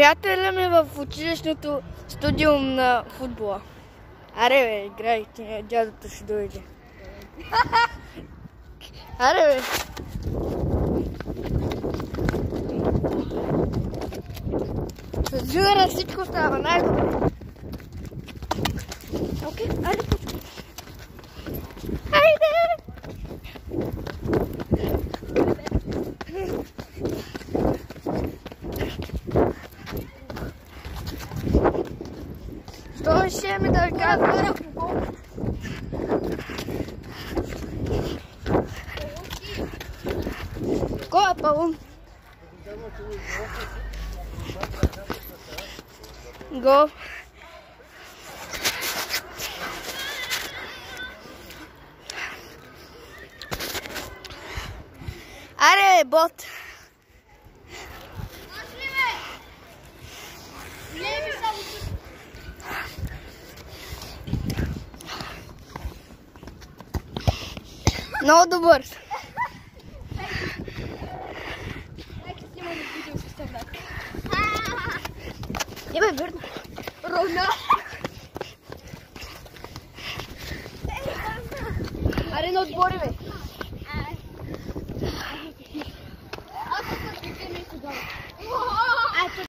Приятеля ми в училищното студиум на футбола. Аре бе, играй, дядото ще дойде. Аре бе. С Джуера всичко става най-добре. Окей, айде почвай. Айде! Що ще ми да казва? Кой е Павун? Го. Аре, бот. Много добър. Ебе, верно. Ровна. Аре, на отбори, бе.